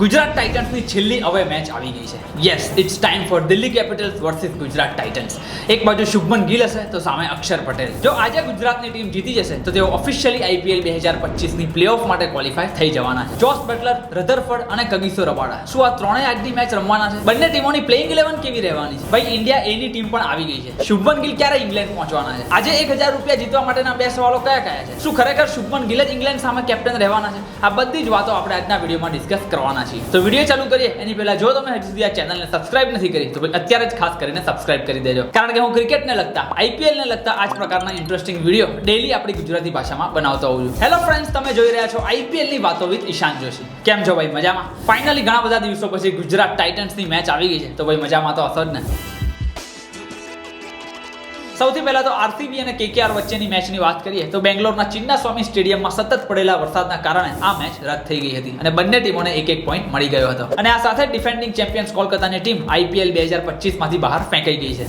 ગુજરાત ટાઇટન્સની છેલ્લી હવે મેચ આવી ગઈ છે. Yes, it's time for Delhi Capitals versus Gujarat Titans. એક બાજુ શુભમન ગિલ હશે તો સામે અક્ષર પટેલ. જો આજે ગુજરાતની ટીમ જીતી જશે તો તેઓ ઓફિશિયલી આઈપીએલ 2025ની પ્લેઓફ માટે ક્વોલિફાય થઈ જવાના છે. જોસ બટલર, રધરફર્ડ અને કગિસો રબાડા, શું આ ત્રણેય આજની મેચ રમવાના છે? બંને ટીમોની પ્લેઇંગ 11 કેવી રહેવાની છે? ભાઈ, ઇન્ડિયા એની ટીમ પણ આવી ગઈ છે. શુભમન ગિલ ક્યારે ઇંગ્લેન્ડ પહોંચવાના છે? આજે 1000 રૂપિયા જીતવા માટેના બે સવાલો કયા કયા છે? શું ખરેખર શુભમન ગિલ જ ઇંગ્લેન્ડ સામે કેપ્ટન રહેવાના છે? આ બધી જ વાતો આપણે આજના વિડીયોમાં ડિસ્કસ કરવાના. તો વિડીયો ચાલુ કરીએ એની પહેલા જો તમે હજી સુધી આ ચેનલને સબસ્ક્રાઇબ નથી કરી તો અત્યારે જ ખાસ કરીને સબસ્ક્રાઇબ કરી દેજો, કારણ કે હું ક્રિકેટને લગતા, આઈપીએલ ને લગતા આ જ પ્રકારના ઇન્ટરેસ્ટિંગ વિડીયો ડેઈલી આપણી ગુજરાતી ભાષામાં બનાવતો હોઉં છું. હેલો ફ્રેન્ડ્સ, તમે જોઈ રહ્યા છો આઈપીએલ ની વાતો વિથ ઈશાન જોશી. કેમ છો ભાઈ? મજામાં? ફાઇનલી ઘણા બધા દિવસો પછી ગુજરાત ટાઇટન્સની મેચ આવી ગઈ છે, તો ભાઈ મજામાં તો હશો જ ને. સૌથી પહેલા તો આરસીબી અને કેકેઆર વચ્ચેની મેચની વાત કરીએ તો બેંગ્લોરના ચિન્નાસ્વામી સ્ટેડિયમમાં સતત પડેલા વરસાદના કારણે આ મેચ રદ થઈ ગઈ હતી અને બંને ટીમોને એક પોઈન્ટ મળી ગયો હતો. અને આ સાથે ડિફેન્ડિંગ ચેમ્પિયન્સ કોલકાતાની ટીમ આઈપીએલ 2025 માંથી બહાર ફેંકાઈ ગઈ છે.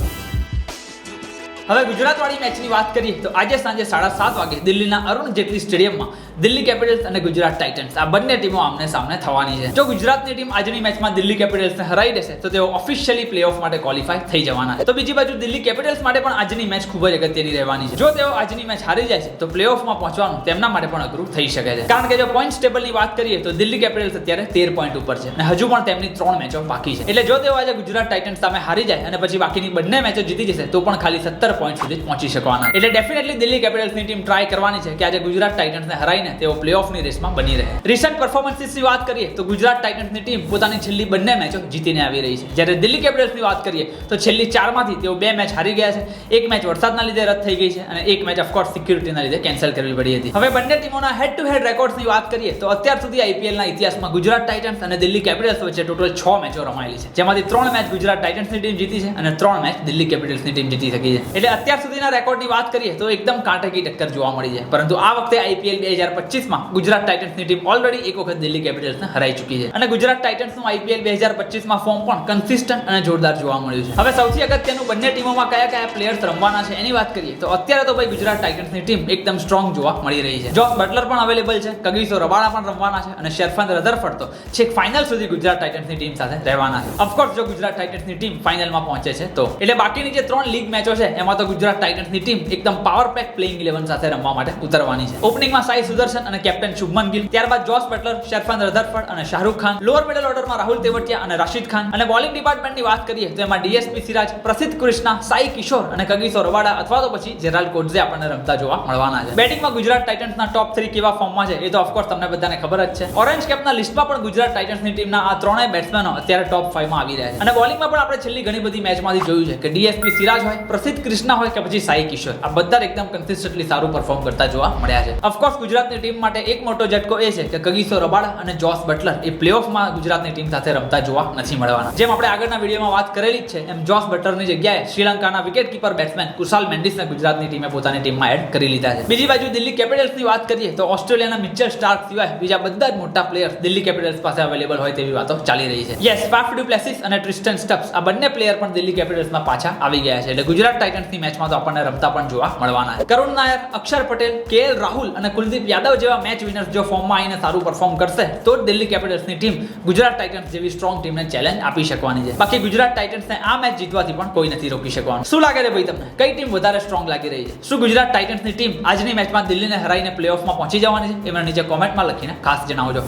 હવે ગુજરાતવાળી મેચની વાત કરીએ તો આજે સાંજે 7:30 વાગે દિલ્હીના અરુણ જેટલી સ્ટેડિયમમાં દિલ્હી કેપિટલ્સ અને ગુજરાત ટાઇટન્સ આ બંને ટીમો આમને સામને થવાની છે. જો ગુજરાતની ટીમ આજની મેચમાં દિલ્હી કેપિટલ્સને હરાવી દેશે તો તેઓ ઓફિશિયલી પ્લેઓફ માટે ક્વોલિફાય થઈ જવાના છે. તો બીજી બાજુ દિલ્હી કેપિટલ્સ માટે પણ આજની મેચ ખૂબ જ અગત્યની રહેવાની છે. જો તેઓ આજની મેચ હારી જાય છે તો પ્લેઓફમાં પહોંચવાનું તેમના માટે પણ અઘરું થઈ શકે છે, કારણ કે જો પોઈન્ટ ટેબલની વાત કરીએ તો દિલ્હી કેપિટલ્સ અત્યારે 13 પોઈન્ટ ઉપર છે અને હજુ પણ તેમની 3 મેચો બાકી છે. એટલે જો તેઓ આજે ગુજરાત ટાઇટન્સ સામે હારી જાય અને પછી બાકીની બંને મેચો જીતી જશે તો પણ ખાલી 17 પોઈન્ટ સુધી પહોંચી શકવાના. એટલે ડેફિનેટલી દિલ્હી કેપિટલ્સની ટીમ ટ્રાય કરવાની છે કે આજે ગુજરાત ટાઇટન્સને હરાવીને તેઓ પ્લેઓફની રેસમાં બની રહે. રિસન્ટ પરફોર્મન્સીસની વાત કરીએ તો ગુજરાત ટાઇટન્સની ટીમ પોતાની છેલ્લી બંને મેચો જીતીને આવી રહી છે, જ્યારે દિલ્હી કેપિટલ્સની વાત કરીએ તો છેલ્લી 4 માંથી તેઓ 2 મેચ હારી ગયા છે, એક મેચ વરસાદના લીધે રદ થઈ ગઈ છે અને એક મેચ ઓફકોર્સ સિક્યુરિટીના લીધે કેન્સલ કરવી પડી હતી. હવે બંને ટીમોના હેડ ટુ હેડ રેકોર્ડ્સની વાત કરીએ તો અત્યાર સુધી આઈપીએલના ઇતિહાસમાં ગુજરાત ટાઇટન્સ અને દિલ્હી કેપિટલ્સ વચ્ચે ટોટલ 6 મેચો રમાયેલી છે, જેમાંથી 3 મેચ ગુજરાત ટાઇટન્સની ટીમ જીતી છે અને 3 મેચ દિલ્હી કેપિટલ્સની ટીમ જીતી શકી છે. એટલે અત્યાર સુધીના રેકોર્ડની વાત કરીએ તો એકદમ કાંટાકી ટક્કર જોવા મળી છે. પરંતુ આ વખતે આઈપીએલ 2025માં ગુજરાત ટાઇટન્સની ટીમ ઓલરેડી એક વખત દિલ્હી કેપિટલ્સને હરાઈ ચૂકી છે અને ગુજરાત ટાઇટન્સનું આઈપીએલ 2025માં ફોર્મ પણ કન્સિસ્ટન્ટ અને જોરદાર જોવા મળ્યું છે. હવે સૌથી અગત્યનું બંને ટીમોમાં કયા કયા પ્લેયર્સ રમવાના છે એની વાત કરીએ તો અત્યારે તો ભાઈ ગુજરાત ટાઇટન્સની ટીમ એકદમ સ્ટ્રોંગ જોવા મળી રહી છે. જોસ બટલર પણ અવેલેબલ છે, કગિસો રબાડા પણ રમવાના છે અને શેરફાન રધરફર્ડ તો છેક ફાઇનલ સુધી ગુજરાત ટાઇટન્સની ટીમ સાથે રહેવાના છે. ઓફકોર્સ જો ગુજરાત ટાઇટન્સની ટીમ ફાઇનલમાં પહોંચે છે તો. એટલે બાકીની જે 3 લીગ મેચો છે એમાં તો ગુજરાત ટાઇટન્સની ટીમ એકદમ પાવર પેક પ્લેઇંગ 11 સાથે રમવા માટે ઉતરવાની છે. ઓપનિંગમાં સાઈ સુદર્શન અને કેપ્ટન શુભમન ગિલ, ત્યારબાદ જોસ બટલર, શેરફાન રધરફર્ડ અને શાહરૂખ ખાન, લોઅર મિડલ ઓર્ડરમાં રાહુલ તેવટિયા અને રાશિદ ખાન, અને બોલિંગ ડિપાર્ટમેન્ટની વાત કરીએ તો એમાં ડીએસપી સિરાજ, પ્રસિદ્ધ કૃષ્ણા, સાઈ કિશોર અને કગિસો રબાડા અથવા તો પછી જેરાલ્ડ કોડઝે આપણને રમતા જોવા મળવાના છે. બેટિંગમાં ગુજરાત ટાઇટન્સના ટોપ 3 કેવા ફોર્મમાં છે એ તો ઓફકોર્સ તમને બધાને ખબર જ છે. ઓરેન્જ કેપના લિસ્ટમાં પણ ગુજરાત ટાઇટન્સની ટીમના આ ત્રણેય બેટ્સમેનો અત્યારે ટોપ 5 માં આવી રહ્યા છે. અને બોલિંગમાં પણ આપણે છેલ્લી ઘણી બધી મેચમાંથી જોયું છે કે ડીએસપી સિરાજ હોય, પ્રસિદ્ધ કૃષ્ણા હોય કે પછી સાઈ કિશોર, આ બધા એકદમ કન્સિસ્ટન્ટલી સારું પરફોર્મ કરતા જોવા મળ્યા છે. ઓફકોર્સ ગુજરાતની ટીમ માટે એક મોટો ઝટકો એ છે કે કગિસો રબાડા અને જોસ બટલર એ પ્લેઓફમાં ગુજરાતની ટીમ સાથે રમતા જોવા નથી મળવાના. જેમ આપણે આગળના વિડીયોમાં વાત કરેલી જ છે એમ જોસ બટલરની જગ્યાએ શ્રીલંકાના વિકેટકીપર બેટ્સમેન કુશાલ મેન્ડિસને ગુજરાતની ટીમે પોતાની ટીમમાં એડ કરી લીધા છે. બીજી બાજુ દિલ્હી કેપિટલ્સની વાત કરીએ તો ઓસ્ટ્રેલિયાના મિચેલ સ્ટાર્ક સિવાય બીજા બધા જ મોટા પ્લેયર્સ દિલ્હી કેપિટલ્સ પાસે અવેલેબલ હોય તેવી વાતો ચાલી રહી છે. યસ, ફાફ ડુ પ્લેસિસ અને ટ્રિસ્ટન સ્ટબ્સ આ બંને પ્લેયર પણ દિલ્હી કેપિટલ્સમાં પાછા આવી ગયા છે. એટલે ગુજરાત ટાઇટન્સની મેચમાં તો આપણને રમતા પણ જોવા મળવાના છે. કરુણ નાયર, અક્ષર પટેલ, કેએલ રાહુલ અને કુલદીપ યાદવ જેવા મેચ વિનર્સ જો ફોર્મમાં આવીને સારું પરફોર્મ કરશે તો જ દિલ્હી કેપિટલ્સની ટીમ ગુજરાત ટાઇટન્સ જેવી સ્ટ્રોંગ ટીમને ચેલેન્જ આપી શકવાની છે. બાકી ગુજરાત ટાઇટન્સને આ મેચ જીતવાથી પણ કોઈ નથી રોકી શકવાનું. શું લાગે છે ભાઈ તમને? કઈ ટીમ વધારે સ્ટ્રોંગ લાગી રહી છે? શું ગુજરાત ટાઇટન્સની ટીમ આજની મેચમાં દિલ્હીને હરાવીને પ્લેઓફમાં પહોંચી જવાની છે? એ મને નીચે કોમેન્ટમાં લખીને ખાસ જણાવજો.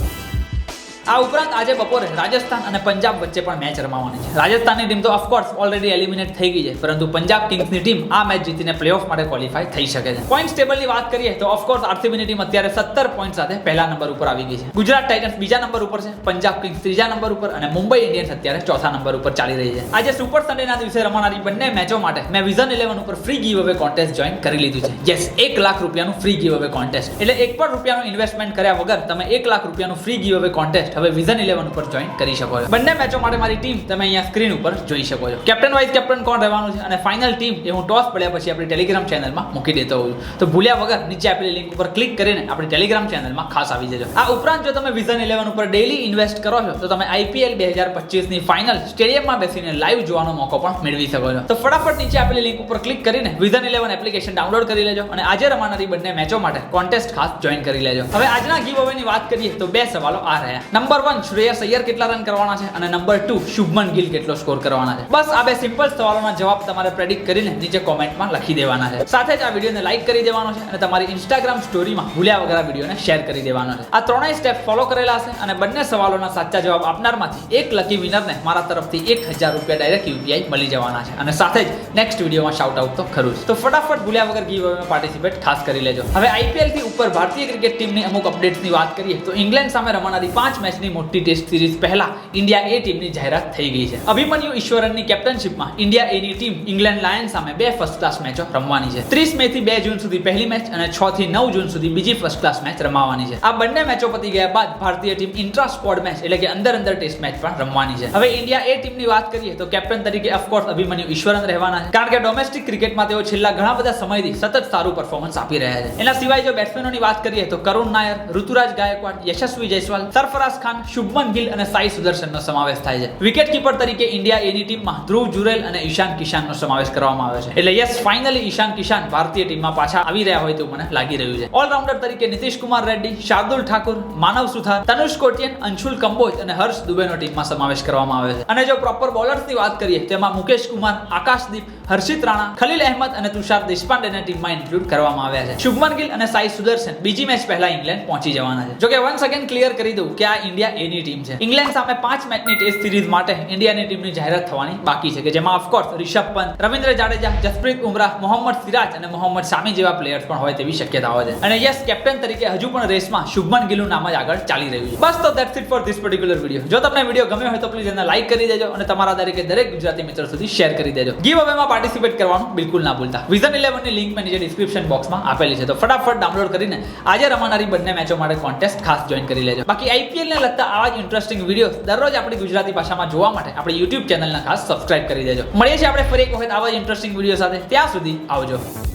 આ ઉપરાંત આજે બપોરે રાજસ્થાન અને પંજાબ વચ્ચે પણ મેચ રમાવાની છે. રાજસ્થાનની ટીમ તો ઓફકોર્સ ઓલરેડી એલિમિનેટ થઈ ગઈ છે, પરંતુ પંજાબ કિંગ્સની ટીમ આ મેચ જીતીને પ્લેઓફ માટે ક્વોલિફાય થઈ શકે છે. પોઈન્ટ ટેબલની વાત કરીએ તો ઓફકોર્સ આરસીબીની ટીમ અત્યારે 17 પોઈન્ટ સાથે પહેલા નંબર ઉપર આવી ગઈ છે. ગુજરાત ટાઇટન્સ બીજા નંબર ઉપર છે, પંજાબ કિંગ્સ ત્રીજા નંબર ઉપર અને મુંબઈ ઇન્ડિયન્સ અત્યારે ચોથા નંબર ઉપર ચાલી રહી છે. આજે સુપર સન્ડેના દિવસે રમાનારી બંને મેચો માટે મેં વિઝન 11 ઉપર ફ્રી ગીવ અવે કોન્ટેસ્ટ જોઈન કરી લીધું છે. યસ, 1 લાખ રૂપિયાનું ફ્રી ગીવ અવે કોન્ટેસ્ટ. એટલે 1 પણ રૂપિયાનું ઇન્વેસ્ટમેન્ટ કર્યા વગર તમે 1 લાખ રૂપિયાનું ફ્રી ગીવ અવે કોન્ટેસ્ટ હવે વિઝન 11 ઉપર જોઈન કરી શકો છો. બંને મેચો માટે મારી ટીમ તમે અહીંયા સ્ક્રીન ઉપર જોઈ શકો છો. કેપ્ટન વાઇસ કેપ્ટન કોણ રહેવાનું છે અને ફાઇનલ ટીમ એ હું ટોસ પડ્યા પછી આપણી ટેલિગ્રામ ચેનલમાં મૂકી દેતો હોઉં છું. તો ભૂલ્યા વગર નીચે આપેલી લિંક ઉપર ક્લિક કરીને આપણી ટેલિગ્રામ ચેનલમાં ખાસ આવી જજો. આ ઉપરાંત જો તમે વિઝન 11 ઉપર ડેઈલી ઇન્વેસ્ટ કરો છો તો તમે આઈપીએલ 2025ની ફાઇનલ સ્ટેડિયમમાં બેસીને લાઈવ જોવાનો મોકો પણ મેળવી શકો છો. તો ફટાફટ નીચે આપેલી લિંક ઉપર ક્લિક કરીને વિઝન 11 એપ્લિકેશન ડાઉનલોડ કરી લેજો અને આજે રમાનારી બંને મેચો માટે કોન્ટેસ્ટ ખાસ જોઈન કરી લેજો. હવે આજના ગીવ અવેની વાત કરીએ તો બે સવાલો આ રહ્યા. નંબર નંબર 1 શ્રેયસ અય્યર કેટલા રન કરવાના છે અને નંબર 2 શુભમન ગિલ કેટલો સ્કોર કરવાના છે. બસ આ બે સિમ્પલ સવાલોના જવાબ તમારે પ્રેડિક્ટ કરીને નીચે કોમેન્ટમાં લખી દેવાના છે. સાથે જ આ વિડીયોને લાઈક કરી દેવાનો છે અને તમારી ઇન્સ્ટાગ્રામ સ્ટોરીમાં ભૂલ્યા વગર આ વિડીયોને શેર કરી દેવાનો છે. આ ત્રણેય સ્ટેપ ફોલો કરેલા હશે અને બંને સવાલોના સાચા જવાબ આપનારમાંથી એક લકી વિનરને મારા તરફથી 1000 રૂપિયા ડાયરેક્ટ યુપીઆઈ મળી જવાના છે અને સાથે જ નેક્સ્ટ વિડીયોમાં શાઉટ આઉટ તો ખરું જ. તો ફટાફટ ભૂલ્યા વગર ગીવ અવેમાં પાર્ટિસિપેટ ખાસ કરી લેજો. હવે આઈપીએલ થી ઉપર ભારતીય ક્રિકેટ ટીમની અમુક અપડેટ્સની વાત કરીએ તો ઇંગ્લેન્ડ સામે રમાનારી 5 મેચની મોટી ટેસ્ટ સિરીઝ પહેલા ઇન્ડિયા એ ટીમની જાહેરાત થઈ ગઈ છે. અભિમન્યુ ઈશ્વરનની કેપ્ટનશિપમાં ઇન્ડિયા એની ટીમ ઇંગ્લેન્ડ લાયન્સ સામે 2 ફર્સ્ટ ક્લાસ મેચો રમવાની છે. 30 મે થી 2 જૂન સુધી પહેલી મેચ અને 6 થી 9 જૂન સુધી બીજી ફર્સ્ટ ક્લાસ મેચ રમાવાની છે. આ બંને મેચો પતી ગયા બાદ ભારતીય ટીમ ઇન્ટ્રા સ્ક્વોડ મેચ એટલે કે અંદર ટેસ્ટ મેચ પણ રમવાની છે. હવે ઇન્ડિયા એ ટીમની વાત કરીએ તો કેપ્ટન તરીકે ઓફકોર્સ અભિમન્યુ ઈશ્વરન રહેવાના છે, કારણ કે ડોમેસ્ટિક ક્રિકેટમાં તેઓ છેલ્લા ઘણા બધા સમયથી સતત સારું પરફોર્મન્સ આપી રહ્યા છે. એના સિવાય જો બેટ્સમેનોની વાત કરીએ તો કરુણ નાયર, ઋતુરાજ ગાયકવાડ, યશસ્વી જયસ્વાલ, સરફરાઝ ખાન, શુભમન ગિલ અને સાઈ સુદર્શનનો સમાવેશ થાય છે. વિકેટ કીપર તરીકે ઇન્ડિયા એની ટીમમાં ધ્રુવ જુરેલ અને ઈશાન કિશાનનો સમાવેશ કરવામાં આવ્યો છે. એટલે યસ, ફાઇનલી ઈશાન કિશાન ભારતીય ટીમમાં પાછા આવી રહ્યા હોય તેવું મને લાગી રહ્યું છે. ઓલરાઉન્ડર તરીકે નીતિશ કુમાર રેડ્ડી, શાર્દુલ ઠાકુર, માનવ સુથાર, તનુષ કોટિયન, અંશુલ કંબોજ અને હર્ષ દુબેનો ટીમમાં સમાવેશ કરવામાં આવ્યો છે. અને જો પ્રોપર બોલર્સની વાત કરીએ તેમાં મુકેશ કુમાર, આકાશદીપ, હર્ષિત રાણા, ખલીલ અહેમદ અને તુષાર દેશપાંડેને ટીમમાં ઇન્ક્લુડ કરવામાં આવ્યા છે. શુભમન ગિલ અને સાઈ સુદર્શન બીજી મેચ પહેલા ઇંગ્લેન્ડ પહોંચી જવાના છે. જો કે વન્સ અગેન ક્લિયર કરી દઉં કે આ ઇન્ડિયા એની ટીમ છે. ઇંગ્લેન્ડ સામે 5 મેચની ટેસ્ટ સિરીઝ માટે ઇન્ડિયાની ટીમની જાહેરાત થવાની બાકી છે કે જેમાં ઓફકોર્સ રિષભ પંત, રવિન્દ્ર જાડેજા, જસપ્રીત બુમરાહ, મોહમ્મદ સિરાજ અને મોહમ્મદ શામી જેવા પ્લેયર્સ પણ હોય તેવી શક્યતાઓ છે. અને યસ, કેપ્ટન તરીકે હજુ પણ રેસમાં શુભમન ગિલનું નામ જ આગળ ચાલી રહ્યું છે. બસ તો that's it for this particular video. જો તમને વિડીયો ગમ્યો હોય તો પ્લીઝ એને લાઈક કરી દેજો અને તમારા દરેક ગુજરાતી મિત્રો સુધી શેર કરી દેજો. ગીવ અવેમાં પાર્ટિસિપેટ કરવાનું બિલકુલ ના ભૂલતા. વિઝન 11 ની લિંક મેં નીચે ડિસ્ક્રિપ્શન બોક્સમાં આપેલી છે, તો ફટાફટ ડાઉનલોડ કરીને આજે રમાનારી બંને મેચો માટે કોન્ટેસ્ટ ખાસ જોઈન કરી લેજો. બાકી આઈપીએલ ને લગતા આવા જ ઇન્ટરેસ્ટિંગ વિડીયો દરરોજ આપણી ગુજરાતી ભાષામાં જોવા માટે આપણી YouTube ચેનલને ખાસ સબસ્ક્રાઇબ કરી દેજો. મળીએ છીએ આપણે ફરી એક વખત આવા જ ઇન્ટરેસ્ટિંગ વિડીયો સાથે. ત્યાં સુધી આવજો.